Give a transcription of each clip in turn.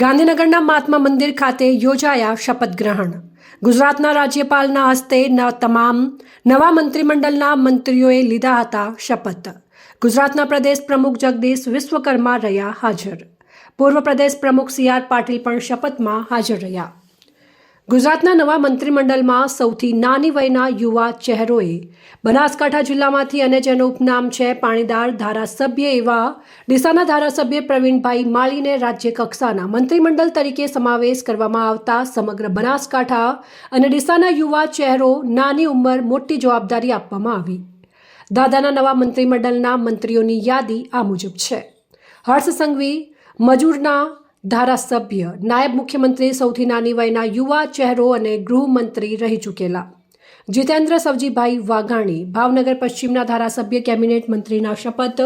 ગાંધીનગરના મહાત્મા મંદિર ખાતે યોજાયા શપથ ગ્રહણ. ગુજરાતના રાજ્યપાલના હસ્તે તમામ નવા મંત્રીમંડળના મંત્રીઓએ લીધા હતા શપથ. ગુજરાતના પ્રદેશ પ્રમુખ જગદીશ વિશ્વકર્મા રહ્યા હાજર. પૂર્વ પ્રદેશ પ્રમુખ CR પાટીલ પણ શપથમાં હાજર રહ્યા. ગુજરાતના નવા મંત્રીમંડળમાં સૌથી નાની વયના યુવા ચહેરોએ બનાસકાંઠા જિલ્લામાંથી અને જેનું ઉપનામ છે પાણીદાર ધારાસભ્ય એવા ડીસાના ધારાસભ્ય પ્રવીણભાઈ માળીને રાજ્ય કક્ષાના મંત્રીમંડળ તરીકે સમાવેશ કરવામાં આવતા સમગ્ર બનાસકાંઠા અને ડીસાના યુવા ચહેરો નાની ઉંમર મોટી જવાબદારી આપવામાં આવી. દાદાના નવા મંત્રીમંડળના મંત્રીઓની યાદી આ મુજબ છે. હર્ષ સંઘવી મજૂરના ધારાસભ્ય, નાયબ મુખ્યમંત્રી સૌથી નાની વયના યુવા ચહેરો અને ગૃહમંત્રી રહી ચૂકેલા જીતેન્દ્ર સવજીભાઈ વાઘાણી, ભાવનગર પશ્ચિમના ધારાસભ્ય કેબિનેટ મંત્રીના શપથ.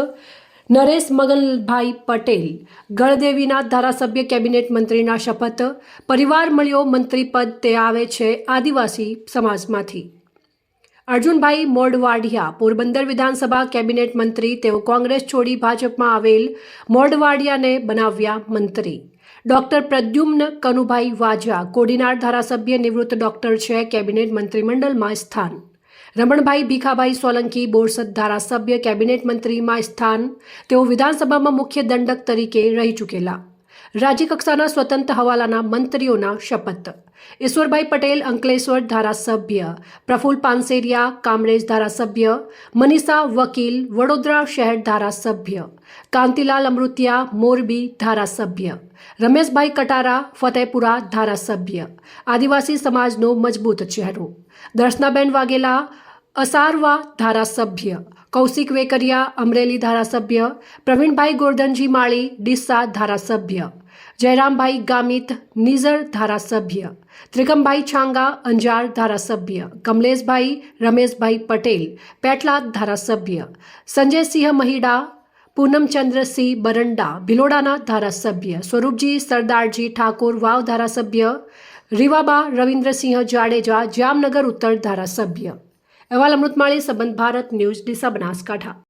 નરેશ મગનભાઈ પટેલ, ગળદેવીના ધારાસભ્ય કેબિનેટ મંત્રીના શપથ. પરિવાર મળ્યો મંત્રી પદ, તે આવે છે આદિવાસી સમાજમાંથી. અર્જુનભાઈ મોઢવાડિયા, પોરબંદર વિધાનસભા કેબિનેટ મંત્રી, તેઓ કોંગ્રેસ છોડી ભાજપમાં આવેલ મોઢવાડિયાને બનાવ્યા મંત્રી. ડોક્ટર પ્રદ્યુમ્ન કનુભાઈ વાજા, કોડીનાર ધારાસભ્ય, નિવૃત્ત ડોક્ટર છે, કેબિનેટ મંત્રીમંડળમાં સ્થાન. રમણભાઈ ભીખાભાઈ સોલંકી, બોરસદ ધારાસભ્ય, કેબિનેટ મંત્રીમાં સ્થાન. તેઓ વિધાનસભામાં મુખ્ય દંડક તરીકે રહી ચૂકેલા. રાજ્યકક્ષાના સ્વતંત્ર હવાલાના મંત્રીઓના શપથ. ઈશ્વરભાઈ પટેલ, અંકલેશ્વર ધારાસભ્ય. પ્રફુલ્લ પાનસેરિયા, કામરેજ ધારાસભ્ય. મનીષા વકીલ, વડોદરા શહેર ધારાસભ્ય. કાંતિલાલ અમૃતિયા, મોરબી ધારાસભ્ય. રમેશભાઈ કટારા, ફતેપુરા ધારાસભ્ય. આદિવાસી સમાજનો મજબૂત ચહેરો. દર્શનાબેન વાઘેલા, અસારવા ધારાસભ્ય. કૌશિક વેકરિયા, અમરેલી ધારાસભ્ય. પ્રવીણભાઈ ગોરધનજી માળી, ડીસા ધારાસભ્ય. જયરામભાઈ ગામિત, નિઝર ધારાસભ્ય. ત્રિકમભાઈ છાંગા, અંજાર ધારાસભ્ય. કમલેશભાઈ રમેશભાઈ પટેલ, પેટલાદ ધારાસભ્ય. સંજયસિંહ મહિડા, પૂનમચંદ્રસિંહ બરંડા, ભિલોડાના ધારાસભ્ય. સ્વરૂપજી સરદારજી ઠાકોર, વાવ ધારાસભ્ય. રીવાબા રવિન્દ્રસિંહ જાડેજા, જામનગર ઉત્તર ધારાસભ્ય. અહેવાલ અમૃતમાળી, સંબંધ ભારત ન્યૂઝ, ડીસા, બનાસકાંઠા.